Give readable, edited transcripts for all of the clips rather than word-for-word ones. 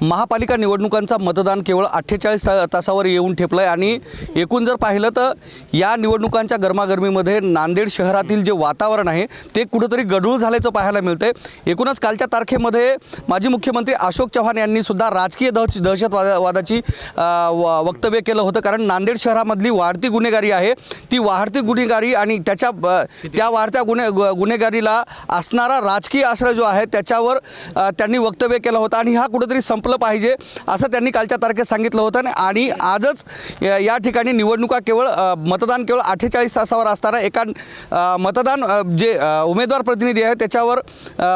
महापालिका निवडणुकांचा मतदान केवळ 48 तासावर येऊन ठेपलंय आणि एकूण जर पाहिलं तर या निवडणुकांच्या गरमागरमीमध्ये नांदेड शहरातील जे वातावरण आहे ते कुठेतरी गढूळ झाल्याचं पाहायला मिळतंय। एकूणच कालच्या तारखेमध्ये माजी मुख्यमंत्री अशोक चव्हाण यांनी सुद्धा राजकीय दहशतवादाची वक्तव्य केलं होतं, कारण नांदेड शहरामधली वाढती गुन्हेगारी आहे, ती वाढती गुन्हेगारी आणि त्या वाढत्या गुन्हेगारीला असणारा राजकीय आश्रय जो आहे त्याच्यावर त्यांनी वक्तव्य केलं होतं आणि हा कुठेतरी संपलं पाहिजे असं त्यांनी कालच्या तारखेत सांगितलं होतं। आणि आजच या ठिकाणी निवडणुका मतदान केवळ 48 तासावर असताना एका जे उमेदवार प्रतिनिधी आहे त्याच्यावर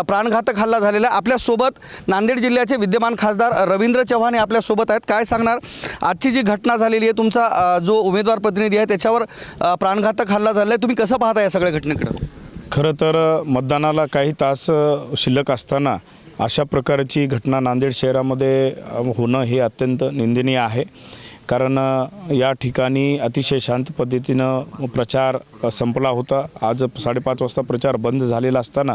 प्राणघातक हल्ला झालेला आहे। आपल्यासोबत नांदेड जिल्ह्याचे विद्यमान खासदार रवींद्र चव्हाण हे आपल्यासोबत आहेत। काय सांगणार आजची जी घटना झालेली आहे, तुमचा जो उमेदवार प्रतिनिधी आहे त्याच्यावर प्राणघातक हल्ला झालेला आहे, तुम्ही कसं पाहता या सगळ्या घटनेकडे? खरं तर मतदानाला काही तास शिल्लक असताना अशा प्रकारची घटना नांदेड शहरामध्ये होणं हे अत्यंत निंदनीय आहे। कारण या ठिकाणी अतिशय शांत पद्धतीनं प्रचार संपला होता। आज 5:30 वाजता प्रचार बंद झालेला असताना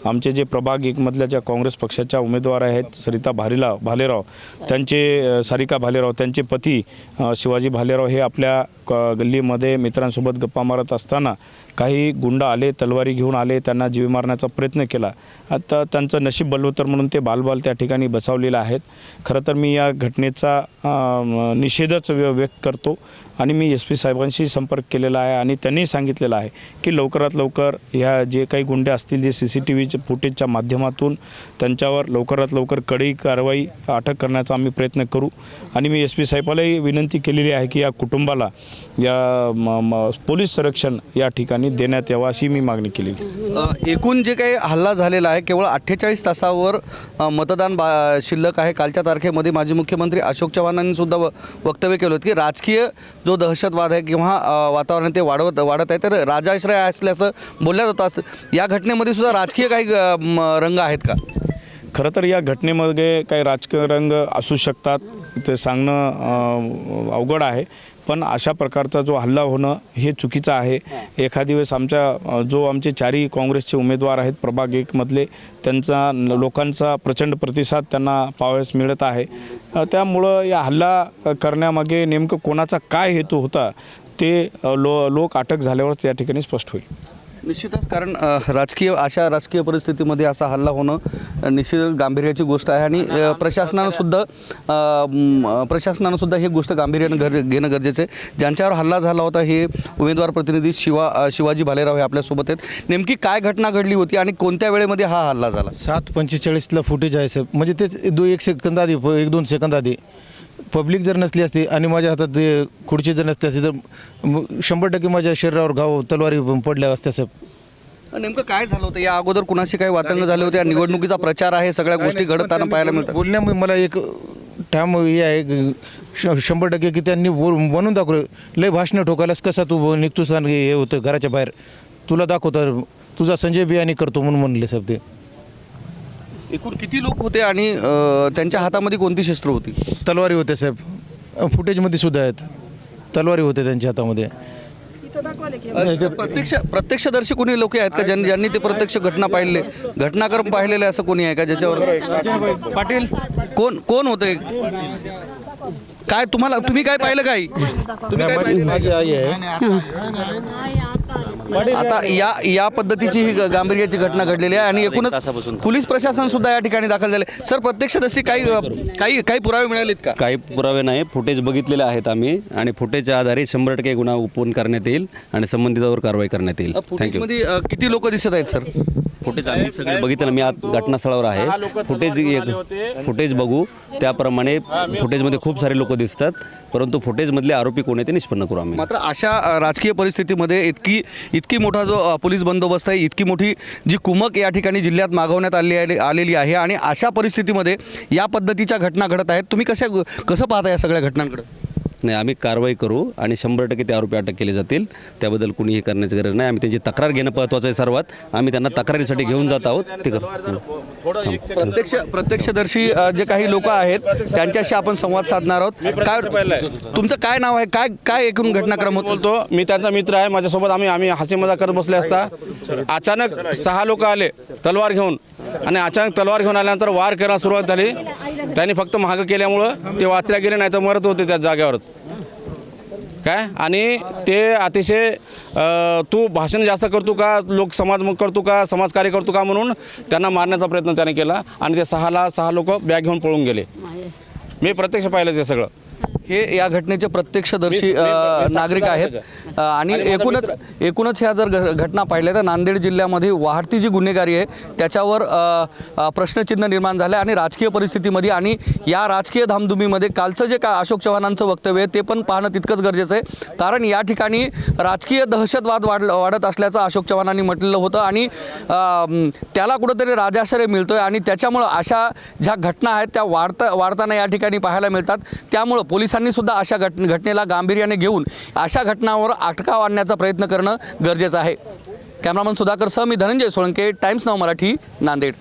आमचे जे प्रभाग 1 मधल्या ज्या काँग्रेस पक्षाच्या उमेदवार आहेत सारिका भालेराव त्यांचे पती शिवाजी भालेराव हे आपल्या गल्लीमध्ये मित्रांसोबत गप्पा मारत असताना काही गुंड आले, तलवारी घेऊन आले, त्यांना जीव मारण्याचा प्रयत्न केला। आता त्यांचं नशीब बलवत्तर म्हणून ते बालबाल त्या ठिकाणी बसवलेलं आहेत। खरं तर मी या घटनेचा निषेधच व्यक्त करतो आणि मी SP साहेबांशी संपर्क केलेला आहे आणि त्यांनी सांगितलेलं आहे की लवकरात लवकर ह्या जे काही गुंडे असतील जे CCTV फुटेजच्या माध्यमातून त्यांच्यावर लवकरात लवकर कडक कारवाई अटक करण्याचा आम्ही प्रयत्न करू। आणि मी SP साहेबालाही विनंती केलेली आहे की या कुटुंबाला या पोलीस संरक्षण या ठिकाणी देण्यात यावं अशी मी मागणी केली। एकूण जे काही हल्ला झालेला आहे केवळ 48 तासावर मतदान शिल्लक आहे। कालच्या तारखेमध्ये माजी मुख्यमंत्री अशोक चव्हाणांनी सुद्धा वक्तव्य केलं होतं की राजकीय जो दहशतवाद आहे किंवा वातावरण ते वाढत आहे तर राजाश्रय असल्याचं बोलल्या जातं। या घटनेमध्ये सुद्धा राजकीय काही रंग आहेत का? खरं तर या घटनेमध्ये काही राजकीय रंग असू शकतात, ते सांगणं अवघड आहे, पण अशा प्रकारचा जो हल्ला होणं हे चुकीचं आहे। एखादी वेळेस आमचे 4 काँग्रेसचे उमेदवार आहेत प्रभाग 1 मधले, त्यांचा लोकांचा प्रचंड प्रतिसाद त्यांना पाहावयास मिळत आहे। त्यामुळं या हल्ला करण्यामागे नेमकं कोणाचा काय हेतू होता ते लोक अटक झाल्यावर त्या ठिकाणी स्पष्ट होईल। निश्चितच, कारण अशा राजकीय परिस्थितीमध्ये असा हल्ला होणं निश्चित गांभीर्याची गोष्ट आहे आणि प्रशासनानं सुद्धा ही गोष्ट गांभीर्यानं घेणं गरजेचं आहे। ज्यांच्यावर हल्ला झाला होता हे उमेदवार प्रतिनिधी शिवाजी भालेराव हे आपल्यासोबत आहेत। नेमकी काय घटना घडली होती आणि कोणत्या वेळेमध्ये हा हल्ला झाला? 7:45ला फुटेज आहे साहेब, म्हणजे तेच 1-2 सेकंद आधी पब्लिक जर नसली असती आणि माझ्या हातात खुर्ची जर नसती असती तर 100% माझ्या शरीरावर घाव तलवारी पडल्या असत्या साहेब। नेमकं काय झालं होतं? या अगोदर कुणाशी काही वातंग झाले होते? निवडणुकीचा प्रचार आहे, सगळ्या गोष्टी घडताना पाहायला मिळतात। बोलण्यामध्ये मला एक ठाम हे आहे 100% की त्यांनी बनवून दाखवलं, लय भाषणं ठोकायलाच कसा तू निघतोस आणि हे होतं घराच्या बाहेर, तुला दाखवतं तुझा संजय बियाणी करतो म्हणून म्हणले साहेब। ते एकूण किती लोक होते आणि त्यांच्या हातामध्ये कोणती शस्त्र होती? तलवारी होते साहेब, फुटेजमध्ये सुद्धा आहेत, तलवारी होते त्यांच्या हातामध्ये। प्रत्यक्षदर्शी कोणी लोक आहेत का ज्यांनी ते प्रत्यक्ष घटनाक्रम पाहिलेले असं कोणी आहे का ज्याच्यावर? पाटील कोण होते? काय तुम्ही काय पाहिलं? माझी आई आहे। आता या पद्धतीची ही गांभीर्याची घटना घडलेली आहे आणि एकूणच पोलीस प्रशासन सुद्धा या ठिकाणी दाखल झाले। सर, प्रत्यक्षदर्शी काही पुरावे मिळालेत का? काही पुरावे नाही, फुटेज बघितलेले आहेत आम्ही आणि फुटेजच्या आधारे 100% गुन्हा ओपन करण्यात येईल आणि संबंधितांवर कारवाई करण्यात येईल। थँक्यू। किती लोक दिसत आहेत सर? फुटेज आम्ही सगळे बघितलं, मी आज घटनास्थळावर आहे, फुटेज बघू, त्याप्रमाणे फुटेजमध्ये खूप सारे लोक दिसतात, परंतु फुटेजमधले आरोपी कोण आहे ते निष्पन्न करू आम्ही। मात्र अशा राजकीय परिस्थितीमध्ये इतकी मोठा जो पोलीस बंदोबस्त आहे, इतकी मोठी जी कुमक या ठिकाणी जिल्ह्यात मागवण्यात आलेली आहे आणि अशा परिस्थितीमध्ये या पद्धतीच्या घटना घडत आहेत, तुम्ही कसं पाहता या सगळ्या घटनांकडे? नाही, आम्ही कारवाई करू आणि 100% ते आरोपी अटक केले जातील, त्याबद्दल कुणी हे करण्याची गरज नाही। आम्ही त्यांची तक्रार घेणं महत्त्वाचं आहे सर्वात, आम्ही त्यांना तक्रारीसाठी घेऊन जात आहोत, ते करू। प्रत्यक्षदर्शी जे काही लोक आहेत त्यांच्याशी आपण संवाद साधणार आहोत। तुमचं काय नाव आहे? काय एकूण घटनाक्रम बोलतो? मी त्यांचा मित्र आहे, माझ्यासोबत आम्ही हसी मजाक करत बसले असता अचानक 6 लोक आले तलवार घेऊन आणि अचानक तलवार घेऊन आल्यानंतर वार करायला सुरुवात झाली त्यांनी फक्त मागं केल्यामुळं ते वाचल्या गेले, नाही तर मरत होते त्या जागेवरच काय. आणि ते अतिशय तू भाषण जास्त करतो का, लोक समाज करतो का, समाजकार्य करतो का म्हणून त्यांना मारण्याचा प्रयत्न त्याने केला. आणि ते 6 लोक बॅग घेऊन पळून गेले. मी प्रत्यक्ष पाहिलं ते सगळं. हे या घटनेचे प्रत्यक्षदर्शी नागरिक आहेत आणि एकूणच ह्या जर घटना पाहिल्या तर नांदेड जिल्ह्यामध्ये वाढती जी गुन्हेगारी आहे त्याच्यावर प्रश्नचिन्ह निर्माण झालं आणि राजकीय परिस्थितीमध्ये आणि या राजकीय धामधुमीमध्ये कालचं जे का अशोक चव्हाणांचं वक्तव्य आहे ते पण पाहणं तितकंच गरजेचं आहे. कारण या ठिकाणी राजकीय दहशतवाद वाढत असल्याचं अशोक चव्हाणांनी म्हटलेलं होतं आणि त्याला कुठंतरी राजाश्रय मिळतोय आणि त्याच्यामुळं अशा ज्या घटना आहेत त्या वाढताना या ठिकाणी पाहायला मिळतात. त्यामुळं पोलिसांनी सुद्धा अशा घटनेला गांभीर्याने घेऊन अशा घटनांवर अटकाव आणण्याचा प्रयत्न करणं गरजेचं आहे. कॅमेरामन सुधाकर सह मी धनंजय सोळंके, टाइम्स नाव मराठी, नांदेड.